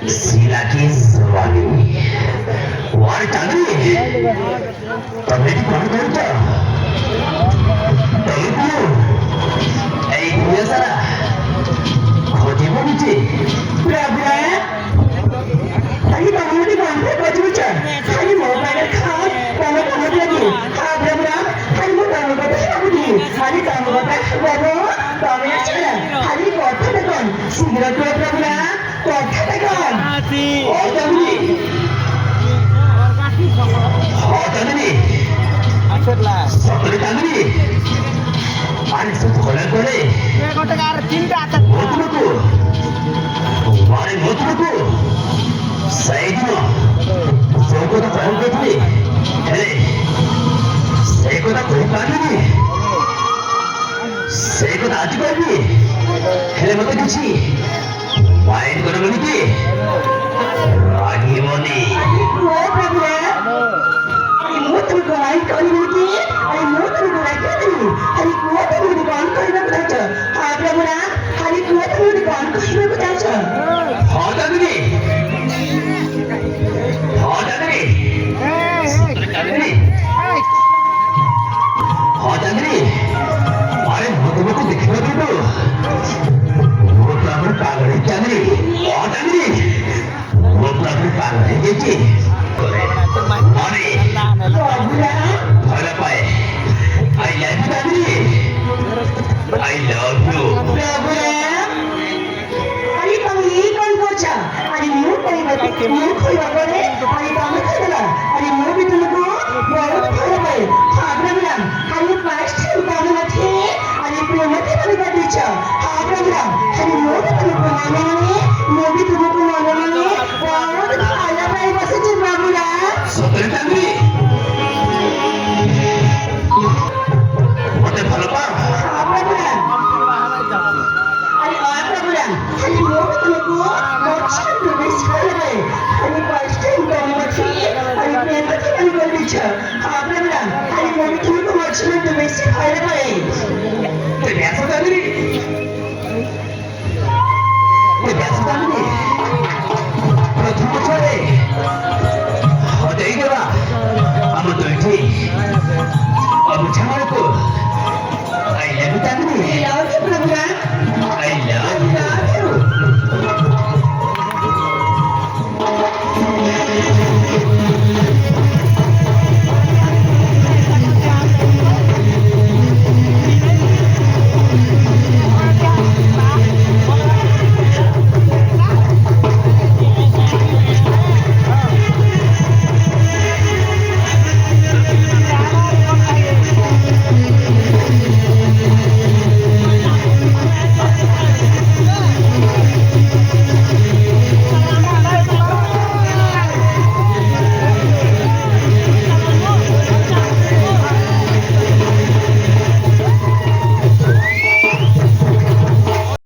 Silaki Swami War Tagri Tabeti Panakarta Tabiku Ei Kuyasara Khoti Bobiti Prabhupada Hari Bangladesh Bangladesh Bajucha Hari Mobile Khan Bangladesh Hari Prabhupada Hari Bangladesh Hari Bangladesh Babu Bangladesh Hari Kothadagon Sindra Prabhupada Kothadagon Oh Tagri Oh Tagri Sakri Tagri Ani Satu Kolan Kore Motuku Mari Motuku Saidino Sokota Kaham Kotli Hele Sekota Kohi Pagini Sekota Ati Pagini Hele Mata Kichi Main Kona Maniki Ragi Moni Oh Prabhupada Hari Motuku Main Kona Maniki Hari Motuku Main Kona Hari Motuku Main Kona Maniki Hari Prabhupada Hari Motuku Main Kona Maniki Oh Tagri Oh Tagri Tagri Oh Tagri Are Motuku Dikhna Dito Motuku Pagari Tagri Oh Tagri Motuku Pagari Gichi Mari Bhala Pai I love you Tagri I love you Hari Pagari Kon Kocha Hari Moot Pai Moot Koi Bagore Hari Pagari Khala Hari Moot Bituluko Moot Koi Pai Hagrabiram Hari Pashti Utamati Hari Promati Baliga Dicha Hagrabiram Hari Moot Bituluko Manani Moot Bituluko Manani Moot Khala Pai Basachi Babura Sotri Tagri Mote Bhala Pa Hagrabiram Hari Hagrabiram Hari Moot Bituluko Moot Khala Pai Hari Pashti Utamati Hari Promati Baliga Dicha Hagrabiram Hari Moot Bituluko Moot Khala Pai Te biasa Tagri Te biasa Tagri